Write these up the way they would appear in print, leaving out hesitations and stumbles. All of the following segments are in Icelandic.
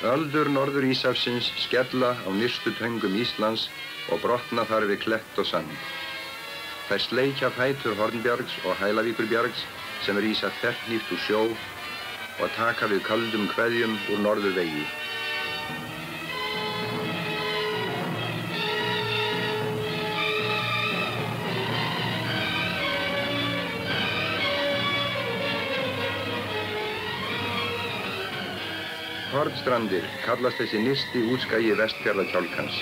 Öldur norður Íshafsins skella á nyrstu töngum Íslands og brotna þar við klett og sand. Þær sleikja fætur Hornbjargs og Hælavíkurbjargs sem rísa þverhníft úr sjó og taka við köldum kveðjum úr norðurvegi. Hornstrandir kallast þessi nyrsti útskagi Vestfjarðakjálkans.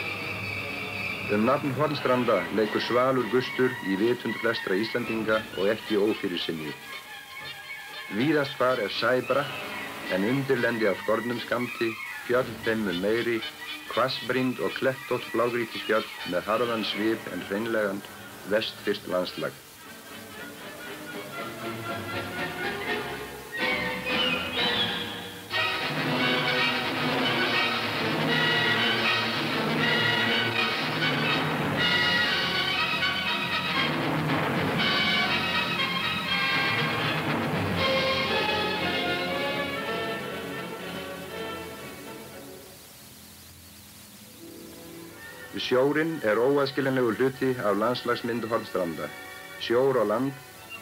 Nafn Hornstranda leikur svalur gustur í vitund flestra Íslendinga og ekki ófyrirsinni. Víðast hvar sæbra, en undirlendi af skornum skammti, fjöll þeim mun meiri, hvassbrýnd og klettótt blágrýtisfjöll með harðan svip en hreinlegan vestfirskt landslag. Sjórinn óaðskiljanlegur hluti af landslagsmynd Hornstranda. Sjór og land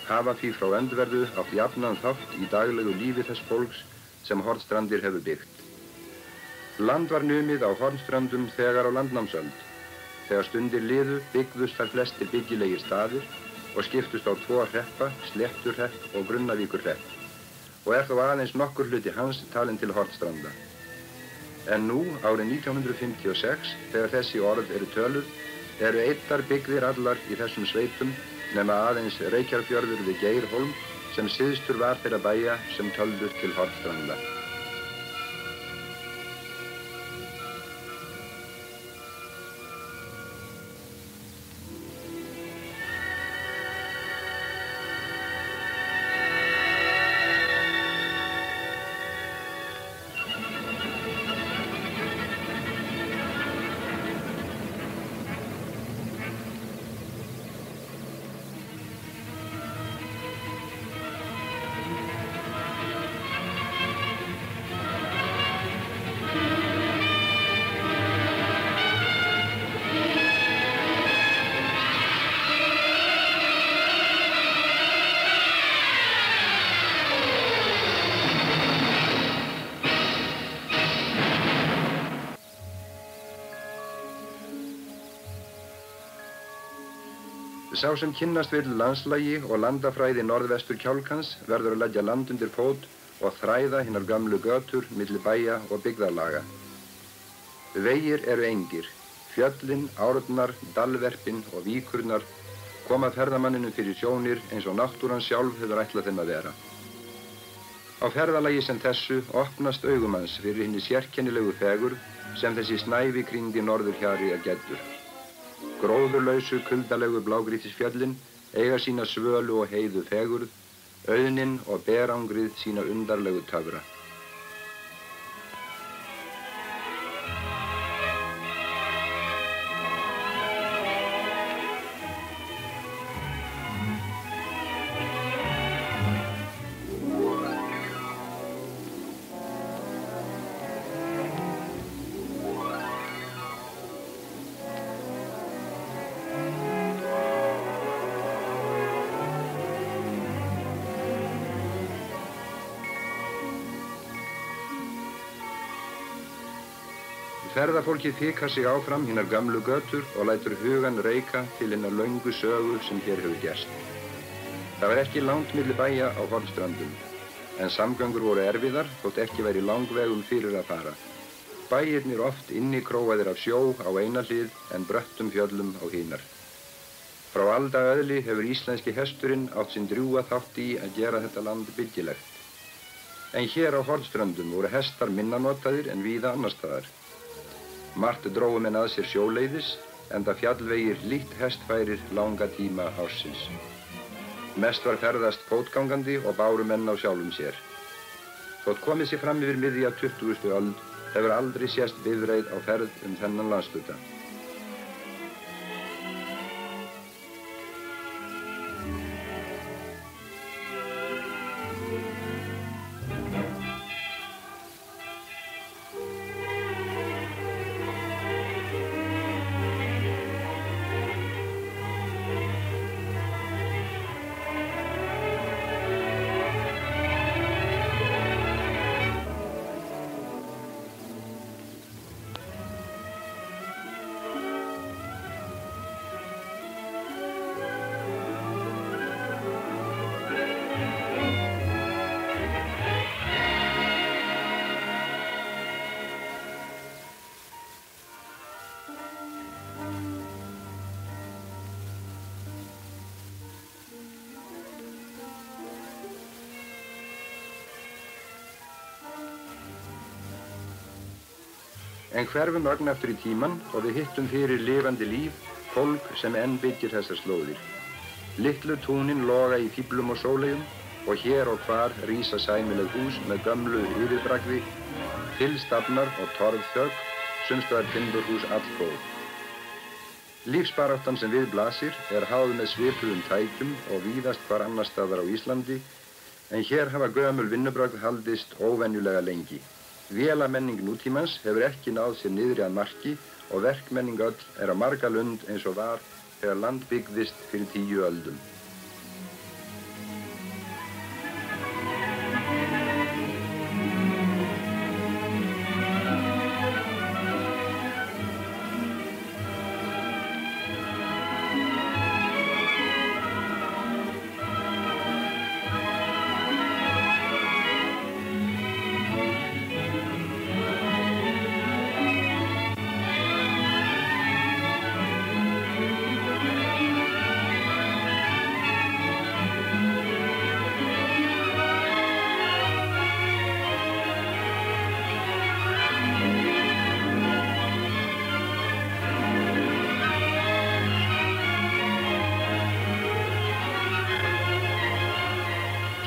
hafa því frá öndverðu átt jafnan þátt í daglegu lífi þess fólks sem Hornstrandir hefur byggt. Land var numið á Hornströndum þegar á landnámsöld. Þegar stundir liðu byggðust þar flestir byggilegir staðir og skiptust á tvo hreppa, Sléttuhrepp og Grunnavíkurhrepp, og þó aðeins nokkur hluti hans talinn til Hornstranda. En nú, árið 1956, þegar þessi orð eru töluð, eru eittar byggðir allar í þessum sveitum nema aðeins Reykjarfjörður við Geirhólm sem syðstur var þeirra bæja sem töldu til Hornstranda. Sá sem kynnast vill landslagi og landafræði norðvestur kjálkans verður að leggja land undir fót og þræða hinar gömlu götur milli bæja og byggðarlaga. Vegir eru engir. Fjöllin, árnar, dalverpin og víkurnar koma ferðamanninum fyrir sjónir eins og náttúran sjálf hefur ætlað þeim að vera. Á ferðalagi sem þessu opnast augum hans fyrir hinni sérkennilegu fegurð sem þessi snævi kringdi norðurhjari geddur. Gróðurlausu, kuldalegu blágrýtisfjöllin eiga sína svölu og heiðu fegurð, auðnin og berangrið sína undarlegu töfra. Ferðafólkið fikar sig áfram hinar gömlu götur og lætur hugan reika til hinnar löngu sögu sem hér hefur gerst. Það var ekki langt milli bæja á Hornströndum, en samgöngur voru erfiðar þótt ekki væri langvegum fyrir að fara. Bæirnir oft innikróaðir af sjó á eina hlið en bröttum fjöllum á hinar. Frá aldaöðli hefur íslenski hesturinn átt sinn drjúga þátt í að gera þetta land byggilegt. En hér á Hornströndum voru hestar minna notaðir en víða annars staðar. Margt drógu menn að sér sjóleiðis, enda fjallvegir lítt hestfærir langa tíma ársins. Mest var ferðast fótgangandi og báru menn á sjálfum sér. Þótt komið sér fram yfir miðja 20. öld hefur aldrei sést bifreið á ferð þennan landshluta. En hverfum ögn aftur í tímann og við hittum fyrir lifandi líf, fólk sem enn byggir þessar slóðir. Litlu túnin loga í fíflum og sólegjum og hér og hvar rísa sæmileg hús með gömlu yfirbragði, tilstafnar og torfþök, sumstaðar timburhús allgóð. Lífsbaráttan sem við blasir háð með svipuðum tækjum og víðast hvar annars staðar á Íslandi, en hér hafa gömul vinnubrögð haldist óvenjulega lengi. Vélamenning nútímans hefur ekki náð sér niðri að marki og verkmenning öll á marga lund eins og var þegar land byggðist fyrir 10 öldum.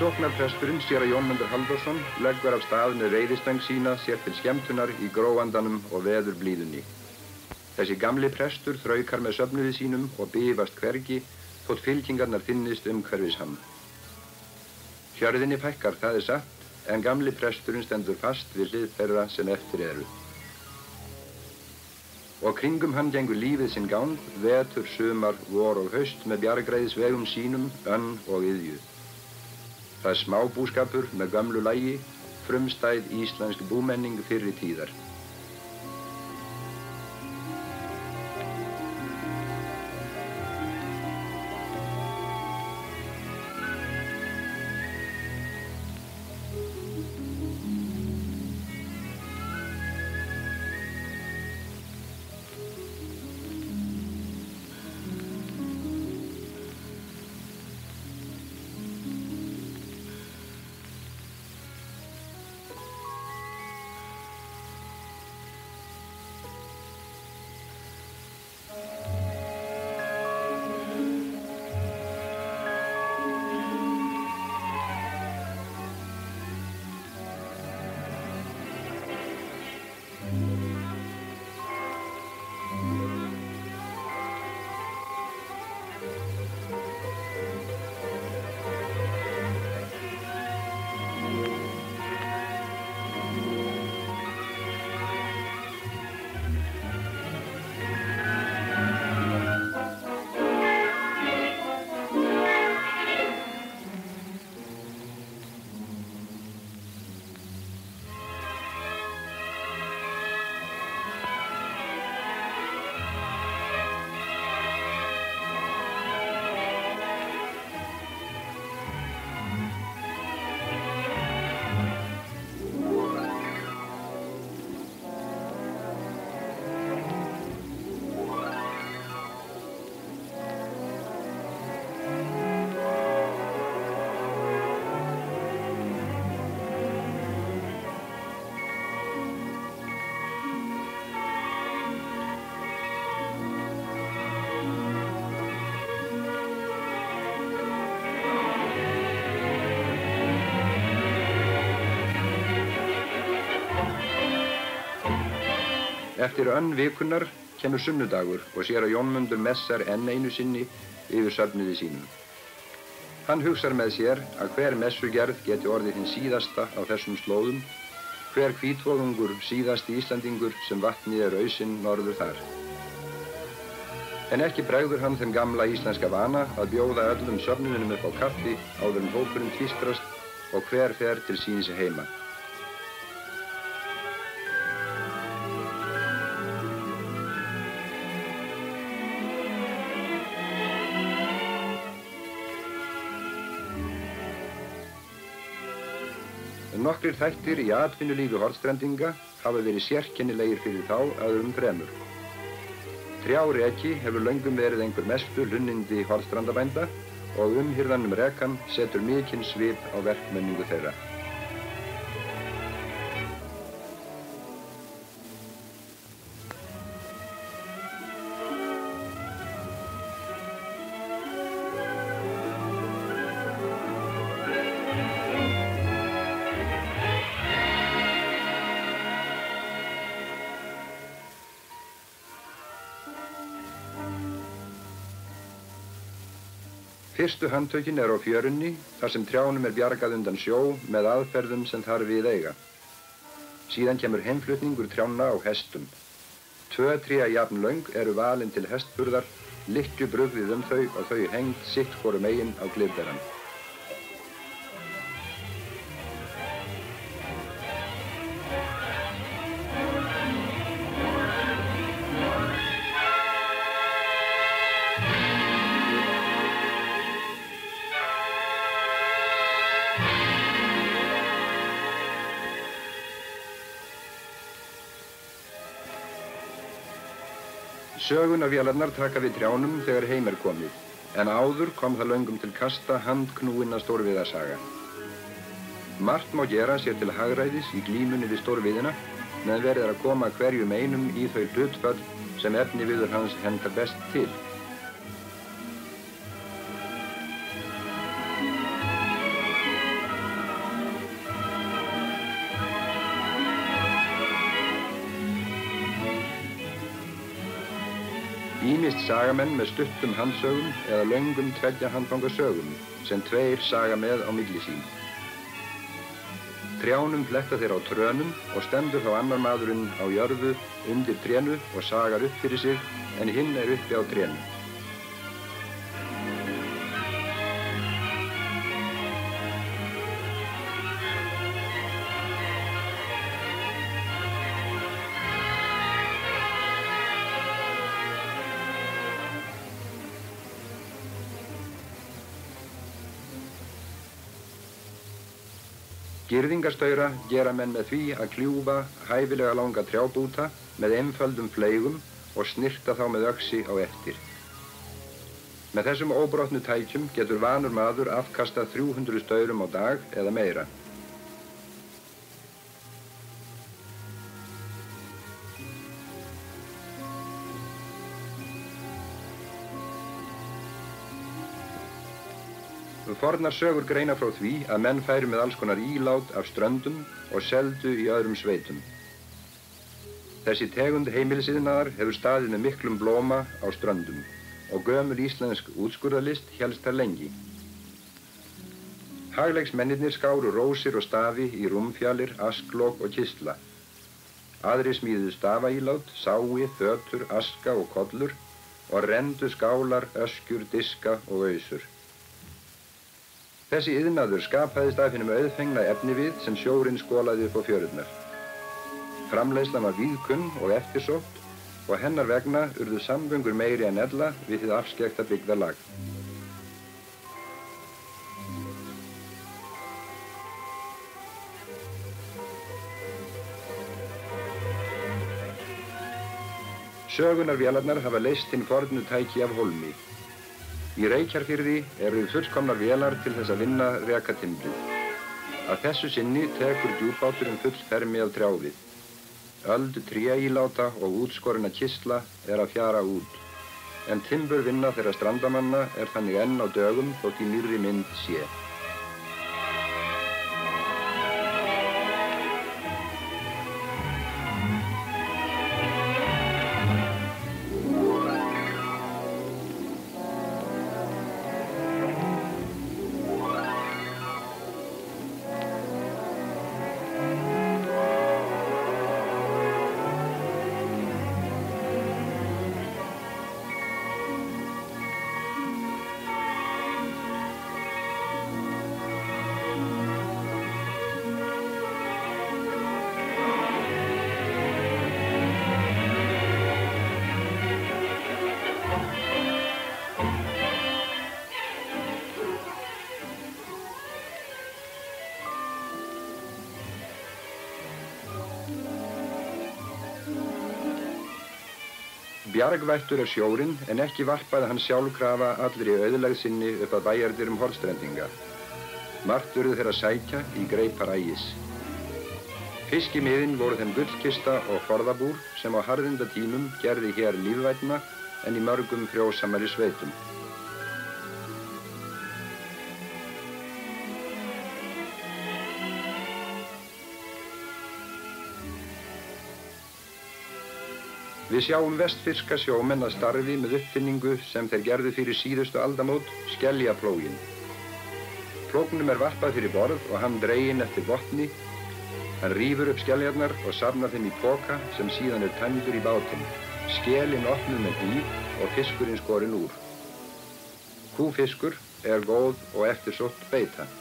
Sóknarpresturinn, séra Jónmundur Halldórsson, leggur af stað með veiðistöng sína sér til skemmtunar í gróandanum og veðurblíðunni. Þessi gamli prestur þraukar með söfnuði sínum og bifast hvergi þótt fylkingarnar þynnist umhverfis hann. Hjörðinni fækkar, það satt, en gamli presturinn stendur fast við hlið þeirra sem eftir eru. Og kringum hann gengur lífið sinn gang, vetur, sumar, vor og haust með bjargræðisvegum sínum, önn og iðju. Það smábúskapur með gömlu lagi, frumstæð íslensk búmenning fyrri tíðar. Eftir önn vikunnar kemur sunnudagur og séra Jónmundur messar enn einu sinni yfir söfnuði sínum. Hann hugsar með sér að hver messugerð geti orðið hinn síðasta á þessum slóðum, hver hvítvoðungur síðasti Íslandingur sem vatnið ausinn norður þar. En ekki bregður hann þeim gamla íslenska vana að bjóða öllum söfnuðinum upp á kaffi áður en hópurinn tvistrast og hver fer til síns heima. Nokkrir þættir í atvinnulífi Hornstrendinga hafa verið sérkennilegir fyrir þá öðrum fremur. Trjáreki hefur löngum verið einhver mestu hlunnindi Hornstrandabænda og umhirðanum rekan setur mikinn svip á verkmenningu þeirra. Fyrstu handtökin á fjörunni, þar sem trjánum bjargað undan sjó með aðferðum sem þar við eiga. Síðan kemur heimflutningur trjánna á hestum. 2 tré jafn löng eru valin til hestburðar, lykkju brugðið þau og þau hengd sitt hvoru megin á glifberann. Sögunarvélarnar taka við trjánum þegar heim komið, en áður kom það löngum til kasta handknúinna stórviðarsaga. Margt má gera sér til hagræðis í glímunni við stórviðina, meðan verið að koma hverjum einum í þau hlutföll sem efniviður hans hentar best til. Ýmist sagamenn með stuttum handsögum eða löngum 2 handfangasögum sem 2 saga með á milli sín. Trjánum fletta þeir á trönum og stendur þá annar maðurinn á jörðu undir trénu og sagar upp fyrir sig en hinn uppi á trénu. Girðingarstaura gera menn með því að kljúfa hæfilega langa trjábúta með einföldum fleygum og snirta þá með öxi á eftir. Með þessum óbrotnu tækjum getur vanur maður afkastað 300 staurum á dag eða meira. Fornar sögur greina frá því að menn færu með alls konar ílát af ströndum og seldu í öðrum sveitum. Þessi tegund heimilisiðnaðar hefur staðið með miklum blóma á ströndum og gömul íslensk útskurðarlist hélst þar lengi. Hagleiksmennirnir skáru rósir og stafi í rúmfjalir, asklok og kistla. Aðrir smíðuðu stafaílát, sái, fötur, aska og kollur og renndu skálar, öskjur, diska og ausur. Þessi iðnaður skapaðist af hinum auðfengna efnivið sem sjórinn skolaði upp á fjörurnar. Framleiðslan var víðkunn og eftirsótt og hennar vegna urðu samgöngur meiri en ella við hið afskekkta byggðarlag. Sögunarvélarnar hafa leyst hinn fornu tæki af hólmi. Í Reykjarfirði eru fullkomnar vélar til þess að vinna rekatimbrið. Að þessu sinni tekur djúpbáturinn full fermi af trjávið. Öld tréíláta og útskorinna kistla að fjara út, en timburvinna þeirra strandamanna þannig enn á dögum þótt í nýrri mynd sé. Bjargvættur sjórinn en ekki varpaði hann sjálfkrafa allri auðlegð sinni upp að bæjardyrum Hornstrendinga. Margt urðu þeirra sækja í greipar ægis. Fiskimiðin voru þeim gullkista og forðabúr sem á harðindatímum gerði hér lífvænna en í mörgum frjósamari sveitum. Við sjáum vestfirska sjómenn að starfi með uppfinningu sem þeir gerðu fyrir síðustu aldamót, skeljaplóginn. Plógnum varpað fyrir borð og hann dreginn eftir botni. Hann rífur upp skeljarnar og safnar þeim í poka sem síðan tæmdur í bátinn. Skelin opnuð með hníf og fiskurinn skorinn úr. Kúfiskur góð og eftirsótt beita.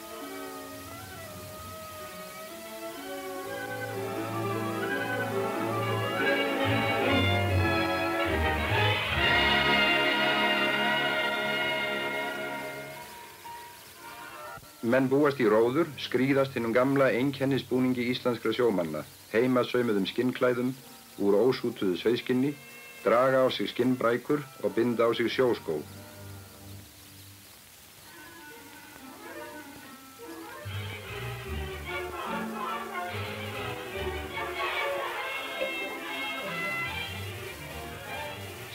Menn búast í róður, skríðast hinum gamla einkennisbúningi íslenskra sjómanna, heimasaumuðum skinnklæðum úr ósútuðu sveiðskinni, draga á sig skinnbrækur og binda á sig sjóskó.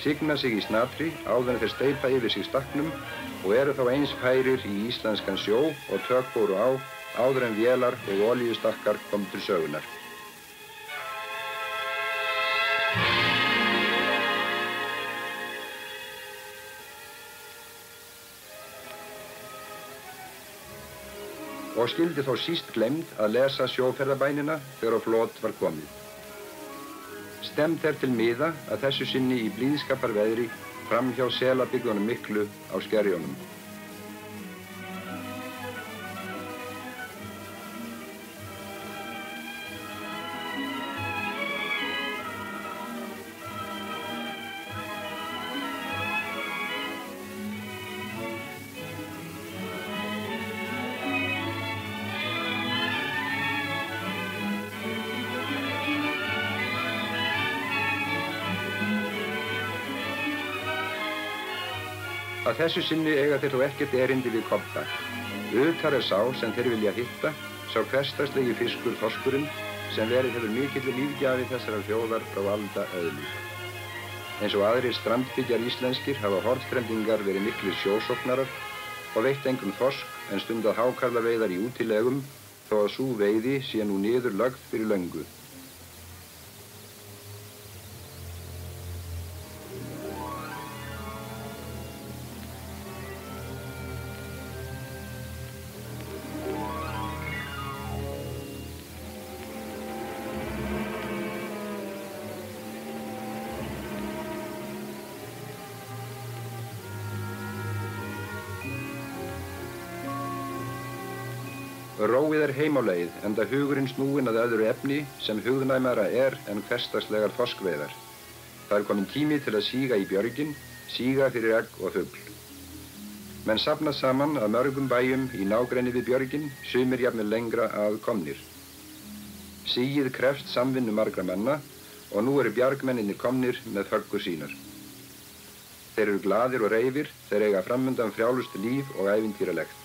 Signa sig í snatri áður en þeir steypa yfir sig stakknum og eru þá eins færir í íslenskan sjó og tök fóru á áður en vélar og olíustakkar kom til sögunar. Og skyldi þó síst glemd að lesa sjóferðabænina þegar á flot var komið. Stemmt til miða að þessu sinni í blíðskaparveðri fram hjá selabyggunum miklu á Skerjónum. Að þessu sinni eiga þeir þó ekkert erindi við kobba. Utar sá sem þeir vilja hitta, sá hversdagslegi fiskur þorskurinn sem verið hefur mikilli lífgjafi þessarar þjóðar frá alda öðlu. Eins og aðrir strandbyggjar íslenskir hafa hornstrendingar verið miklir sjósóknarar og veitt engum þorsk en stundað hákarlaveiðar í útilegum þó að sú veiði sé nú niður lögð fyrir löngu. Róið heim á leið, enda hugurinn snúinn að öðru efni sem hugðnæmara en hversdagslegar þorskveiðar. Það kominn tími til að síga í björgin, síga fyrir egg og fugl. Menn safnast saman að mörgum bæjum í nágrenni við björgin, sumir jafnvel lengra að komnir. Sigið krefst samvinnu margra manna og nú eru bjargmenninir komnir með föggur sínar. Þeir eru glaðir og reifir, þeir eiga framundan frjálust líf og ævintýralegt.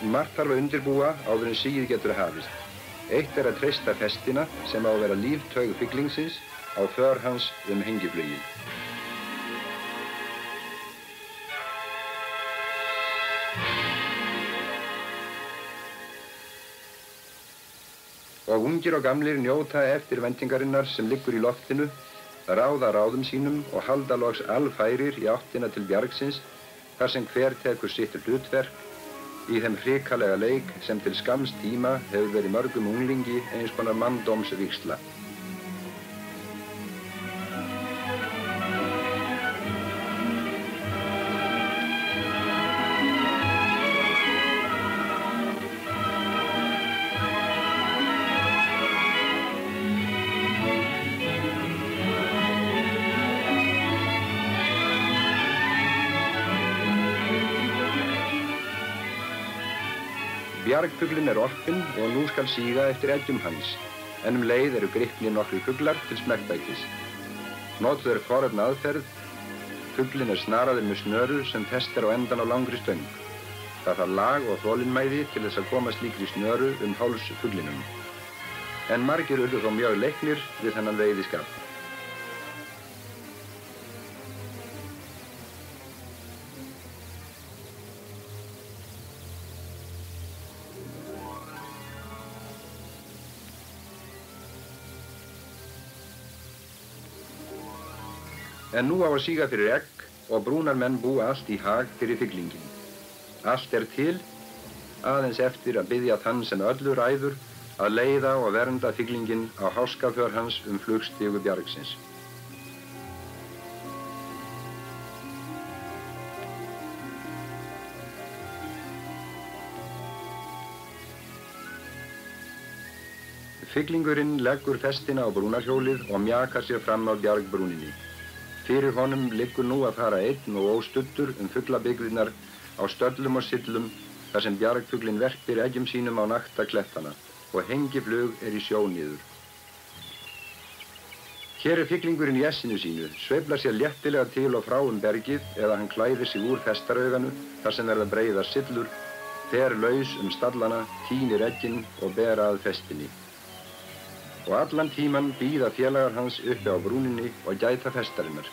Margt þarf að undirbúa áður en sigið getur hafist. Eitt að treysta festina sem á að vera líftaug fygglingsins á för hans hengiflugið. Og ungir og gamlir njóta eftir vendingarinnar sem liggur í loftinu, ráða ráðum sínum og halda loks alfærir í áttina til bjargsins þar sem hver tekur sitt hlutverk í þeim hrikalega leik sem til skamms tíma hefur verið mörgum unglingi eins konar manndómsvígsla. Bjargfuglinn orpinn og nú skal síga eftir eggjum hans, en leið eru gripnir nokkrir fuglar til smekkbætis. Notuð fornefn aðferð, fuglinn snaraður með snöru sem fest á endan á langri stöng. Það þarf lag og þolinmæði til þess að koma slíkri snöru háls fuglinum. En margir urðu þó mjög leiknir við þennan veiðiskap. En nú á að síga fyrir egg og brúnarmenn búa allt í hag fyrir fyglingin. Allt til, aðeins eftir að biðja þann sem öllu ræður að leiða og vernda fyglingin á háskaför hans flugstígu bjargsins. Fyglingurinn leggur festina á brúnarhjólið og mjakar sér fram á bjargbrúninni. Fyrir honum liggur nú að fara einn og óstuddur fuglabyggðirnar á stöllum og syllum þar sem bjargfuglinn verpir eggjum sínum á nakta klettana og hengiflug í sjó niður. Hér fyglingurinn í essinu sínu, sveiflar sér léttilega til og frá bergið eða hann klæðir sig úr festarauganu þar sem verða breiðar syllur, fer laus stallana, tínir eggin og ber að festinni. Og allan tíman bíða félagar hans uppi á brúninni og gæta festarinnar.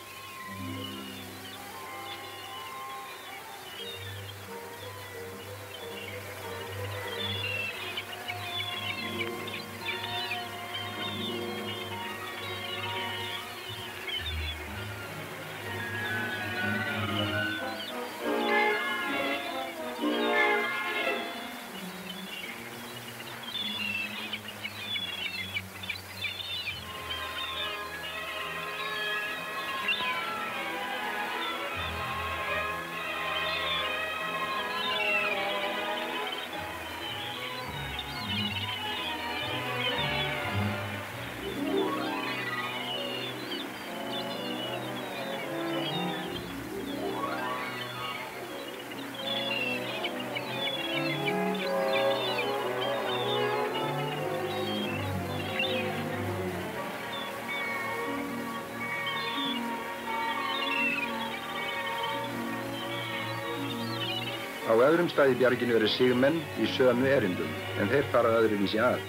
Á öðrum stað í bjarginu sigmenn í sömu erindum, en þeir fara öðruvísi að.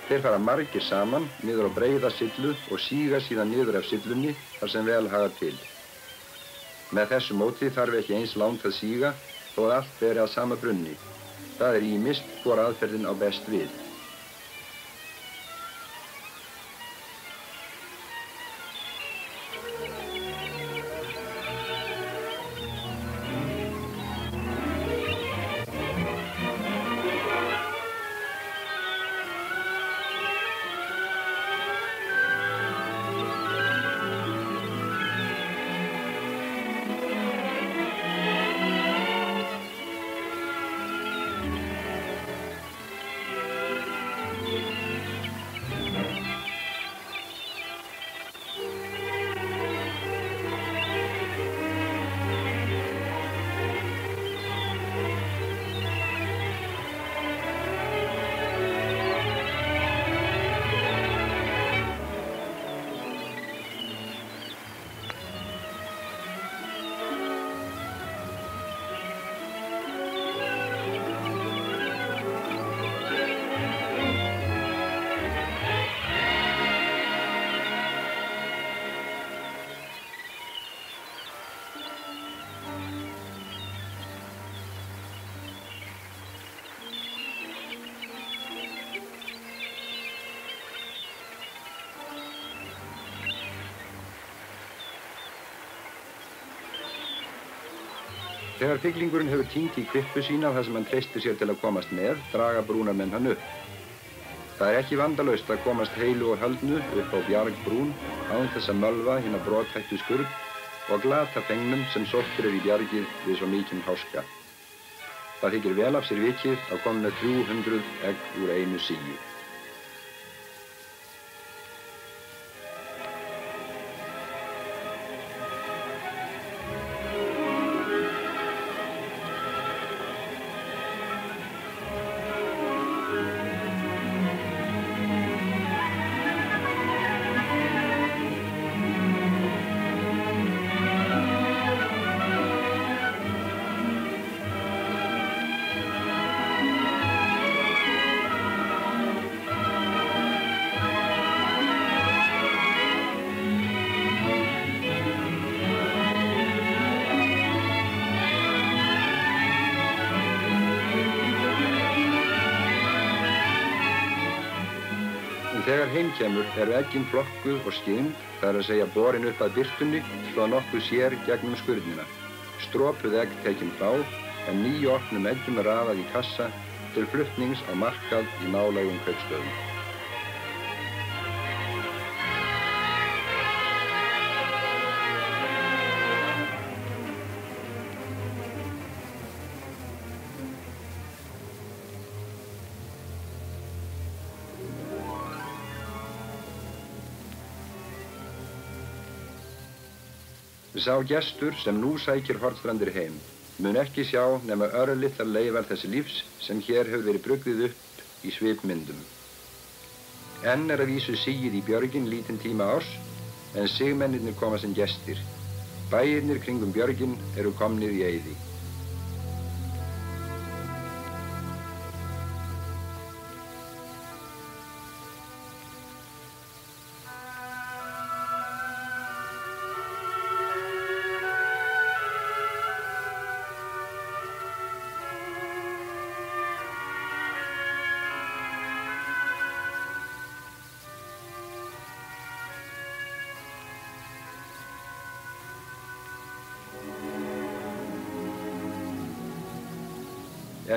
Þeir fara margir saman, niður á breiða syllu og síga síðan niður af syllunni þar sem vel hagar til. Með þessu móti þarf ekki eins langt að síga, þó að allt beri að sama brunni. Það ýmist hvor aðferðin á best við. Þegar fyglingurinn hefur týnt í kvippu sína þar sem hann treystir sér til að komast með, draga brúnarmenn hann upp. Það ekki vandalaust að komast heilu og höldnu upp á bjargbrún án þess að mölva hina brothættu skurð og glata fengnum sem sóttur í bjargið við svo mikinn háska. Það þykir vel af sér vikið að koma með 300 egg úr einu síu. þegar heim kemur eru eggin flokkuð og skimd, það er að segja borin upp að birtunni svo að nokkuð sér gegnum skurnina. Stropuð egg tekin frá en nýopnum eggjum raðað í kassa til flutnings á markað í nálægum kaupstöðum. Sá gestur sem nú sækir Hornstrandir heim mun ekki sjá nema örlitlar leifar þess lífs sem hér hefur verið brugðið upp í svipmyndum. Enn er að vísu sigið í björgin lítinn tíma árs, en sigmennirnir koma sem gestir. Bæirnir kringum björgin eru komnir í eyði.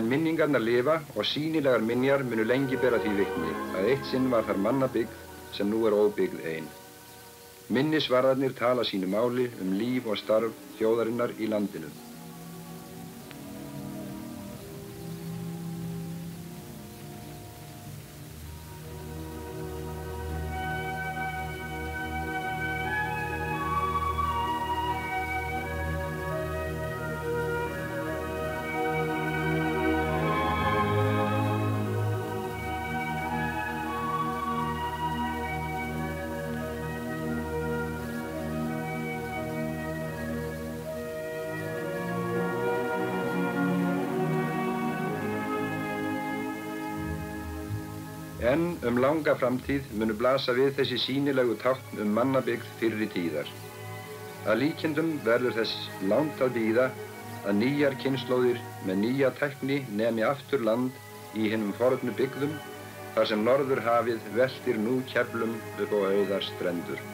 En minningarnar lifa og sýnilegar minjar munu lengi bera því vitni að eitt sinn var þar mannabyggð sem nú er óbyggð ein. Minnisvarðarnir tala sínu máli líf og starf þjóðarinnar í landinu. En langa framtíð munu blasa við þessi sýnilegu tákn mannabyggð fyrri tíðar. Að líkindum verður þess langt að bíða að nýjar kynslóðir með nýja tækni nemi aftur land í hinum fornu byggðum þar sem Norðurhafið veltir nú keflum upp á auðar strendur.